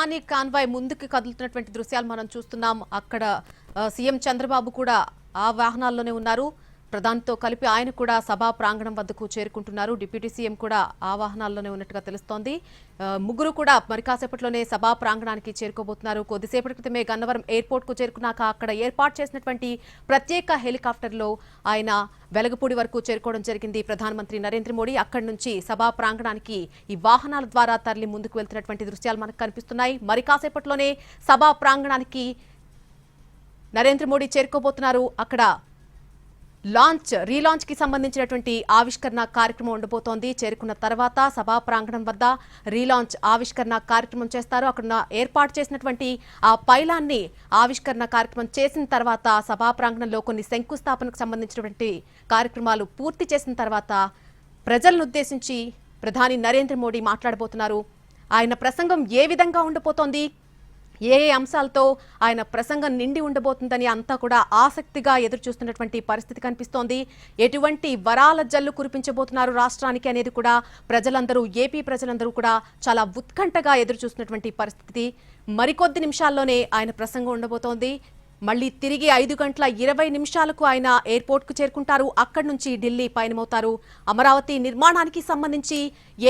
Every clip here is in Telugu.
ప్రధాని కాన్వాయ్ ముందుకు కదులుతున్నటువంటి దృశ్యాలు మనం చూస్తున్నాం. అక్కడ సీఎం చంద్రబాబు కూడా ఆ వాహనాల్లోనే ఉన్నారు. ప్రధానితో కలిపి ఆయన కూడా సభా ప్రాంగణం వద్దకు చేరుకుంటున్నారు. డిప్యూటీ సీఎం కూడా ఆ వాహనాల్లోనే ఉన్నట్టుగా తెలుస్తోంది. ముగ్గురు కూడా మరి కాసేపట్లోనే సభా ప్రాంగణానికి చేరుకోబోతున్నారు. కొద్దిసేపటి క్రితమే గన్నవరం ఎయిర్పోర్ట్ కు చేరుకున్నాక అక్కడ ఏర్పాటు చేసినటువంటి ప్రత్యేక హెలికాప్టర్లో ఆయన వెలగపూడి వరకు చేరుకోవడం జరిగింది. ప్రధానమంత్రి నరేంద్ర మోడీ అక్కడి నుంచి సభా ప్రాంగణానికి ఈ వాహనాల ద్వారా తరలి ముందుకు వెళ్తున్నటువంటి దృశ్యాలు మనకు కనిపిస్తున్నాయి. మరి కాసేపట్లోనే సభా ప్రాంగణానికి నరేంద్ర మోడీ చేరుకోబోతున్నారు. అక్కడ రీలాంచ్ కి సంబంధించినటువంటి ఆవిష్కరణ కార్యక్రమం ఉండబోతోంది. చేరుకున్న తర్వాత సభా ప్రాంగణం వద్ద రీలాంచ్ ఆవిష్కరణ కార్యక్రమం చేస్తారు. అక్కడ ఏర్పాటు చేసినటువంటి ఆ పైలాన్ని ఆవిష్కరణ కార్యక్రమం చేసిన తర్వాత సభా ప్రాంగణంలో కొన్ని శంకుస్థాపనకు సంబంధించినటువంటి కార్యక్రమాలు పూర్తి చేసిన తర్వాత ప్రజలను ఉద్దేశించి ప్రధాని నరేంద్ర మోడీ మాట్లాడబోతున్నారు. ఆయన ప్రసంగం ఏ విధంగా ఉండబోతోంది, ఏ అంశాలతో ఆయన ప్రసంగం నిండి ఉండబోతుందని అంతా కూడా ఆసక్తిగా ఎదురుచూస్తున్నటువంటి పరిస్థితి కనిపిస్తోంది. ఎటువంటి వరాల జల్లు కురిపించబోతున్నారు రాష్ట్రానికి అనేది కూడా ప్రజలందరూ, ఏపీ ప్రజలందరూ కూడా చాలా ఉత్కంఠగా ఎదురుచూస్తున్నటువంటి పరిస్థితి. మరికొద్ది నిమిషాల్లోనే ఆయన ప్రసంగం ఉండబోతోంది. మళ్లీ తిరిగి 5:20 ఆయన ఎయిర్పోర్ట్ కు చేరుకుంటారు. అక్కడి నుంచి ఢిల్లీ పయనమవుతారు. అమరావతి నిర్మాణానికి సంబంధించి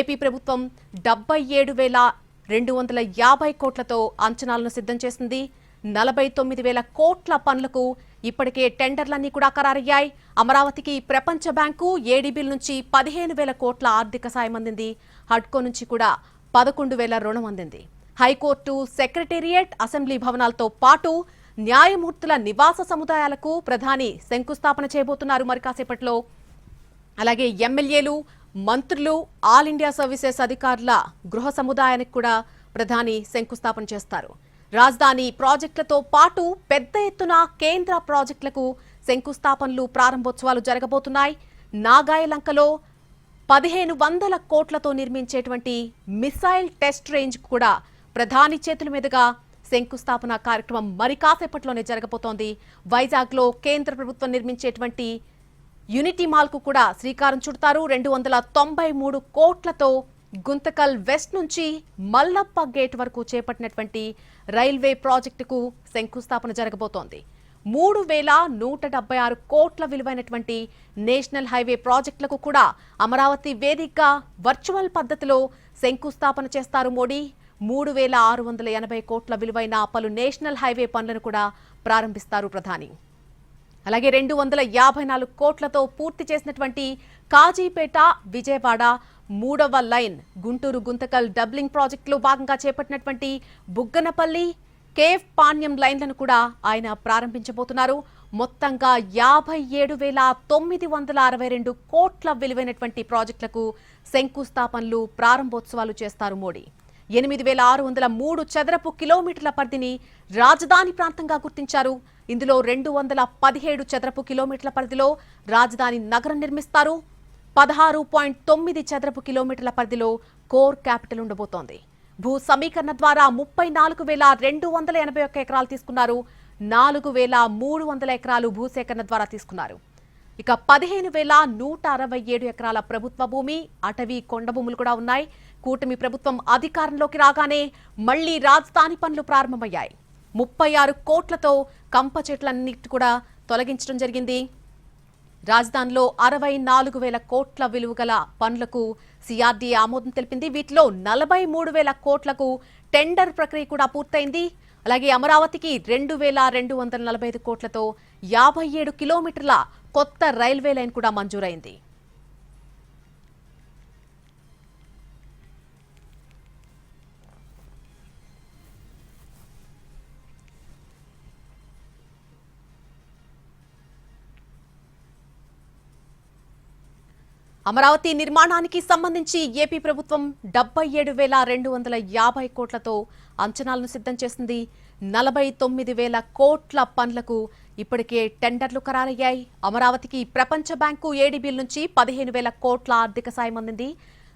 ఏపీ ప్రభుత్వం 77,250 కోట్లతో అంచనాలను సిద్ధం చేసింది. 49,000 కోట్ల పనులకు ఇప్పటికే టెండర్లన్నీ కూడా ఖరారయ్యాయి. అమరావతికి ప్రపంచ బ్యాంకు ఏడీబీల నుంచి 15,000 కోట్ల ఆర్థిక సాయం అందింది. హడ్కో నుంచి కూడా 11,000 రుణం అందింది. హైకోర్టు, సెక్రటేరియట్, అసెంబ్లీ భవనాలతో పాటు న్యాయమూర్తుల నివాస సముదాయాలకు ప్రధాని శంకుస్థాపన చేయబోతున్నారు మరి కాసేపట్లో. అలాగే ఎమ్మెల్యేలు, మంత్రులు, ఆల్ ఇండియా సర్వీసెస్ అధికారుల గృహ సముదాయానికి కూడా ప్రధాని శంకుస్థాపన చేస్తారు. రాజధాని ప్రాజెక్టులతో పాటు పెద్ద ఎత్తున కేంద్ర ప్రాజెక్టులకు శంకుస్థాపనలు, ప్రారంభోత్సవాలు జరగబోతున్నాయి. నాగాయలంకలో 1,500 కోట్లతో నిర్మించేటువంటి మిసైల్ టెస్ట్ రేంజ్ కూడా ప్రధాని చేతుల మీదుగా శంకుస్థాపన కార్యక్రమం మరి కాసేపట్లోనే జరగబోతోంది. వైజాగ్లో కేంద్ర ప్రభుత్వం నిర్మించేటువంటి యూనిటీ మాల్ కు కూడా శ్రీకారం చుడతారు. 293 కోట్లతో గుంతకల్ వెస్ట్ నుంచి మల్లప్ప గేట్ వరకు చేపట్టినటువంటి రైల్వే ప్రాజెక్టుకు శంకుస్థాపన జరగబోతోంది. 3,176 కోట్ల విలువైనటువంటి నేషనల్ హైవే ప్రాజెక్టులకు కూడా అమరావతి వేదికగా వర్చువల్ పద్ధతిలో శంకుస్థాపన చేస్తారు మోడీ. 3,680 కోట్ల విలువైన పలు నేషనల్ హైవే పనులను కూడా ప్రారంభిస్తారు ప్రధాని. అలాగే 254 కోట్లతో పూర్తి చేసినటువంటి కాజీపేట, విజయవాడ 3వ లైన్, గుంటూరు గుంతకల్ డబ్లింగ్ ప్రాజెక్టులో భాగంగా చేపట్టినటువంటి బుగ్గనపల్లి, కేఫ్ పాణ్యం లైన్లను కూడా ఆయన ప్రారంభించబోతున్నారు. మొత్తంగా 57,962 కోట్ల విలువైనటువంటి ప్రాజెక్టులకు శంకుస్థాపనలు, ప్రారంభోత్సవాలు చేస్తారు మోడీ. 8,603 చదరపు కిలోమీటర్ల పరిధిని రాజధాని ప్రాంతంగా గుర్తించారు. ఇందులో 217 చదరపు కిలోమీటర్ల పరిధిలో రాజధాని నగరం నిర్మిస్తారు. 16.9 చదరపు కిలోమీటర్ల పరిధిలో కోర్ క్యాపిటల్ ఉండబోతోంది. భూ సమీకరణ ద్వారా 34,281 ఎకరాలు తీసుకున్నారు. 4,300 ఎకరాలు భూసేకరణ ద్వారా తీసుకున్నారు. ఇక 15,167 ఎకరాల ప్రభుత్వ భూమి, అటవీ, కొండ భూములు కూడా ఉన్నాయి. కూటమి ప్రభుత్వం అధికారంలోకి రాగానే మళ్లీ రాజధాని పనులు ప్రారంభమయ్యాయి. 36 కోట్లతో కంప చెట్లన్నిటి కూడా తొలగించడం జరిగింది. రాజధానిలో 64,000 కోట్ల విలువ గల పనులకు సిఆర్డీఏ ఆమోదం తెలిపింది. వీటిలో 43,000 కోట్లకు టెండర్ ప్రక్రియ కూడా పూర్తయింది. అలాగే అమరావతికి 2,245 కోట్లతో 57 కిలోమీటర్ల కొత్త రైల్వే లైన్ కూడా మంజూరైంది. అమరావతి నిర్మాణానికి సంబంధించి ఏపీ ప్రభుత్వం 77,250 కోట్లతో అంచనాలను సిద్ధం చేసింది. 49,000 కోట్ల పనులకు ఇప్పటికే టెండర్లు ఖరారయ్యాయి. అమరావతికి ప్రపంచ బ్యాంకు ఏడీబీల నుంచి 15,000 కోట్ల ఆర్థిక సాయం అందింది.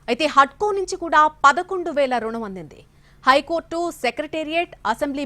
అయితే హడ్కో నుంచి కూడా 11,000 రుణం అందింది. High court, secretariat, assembly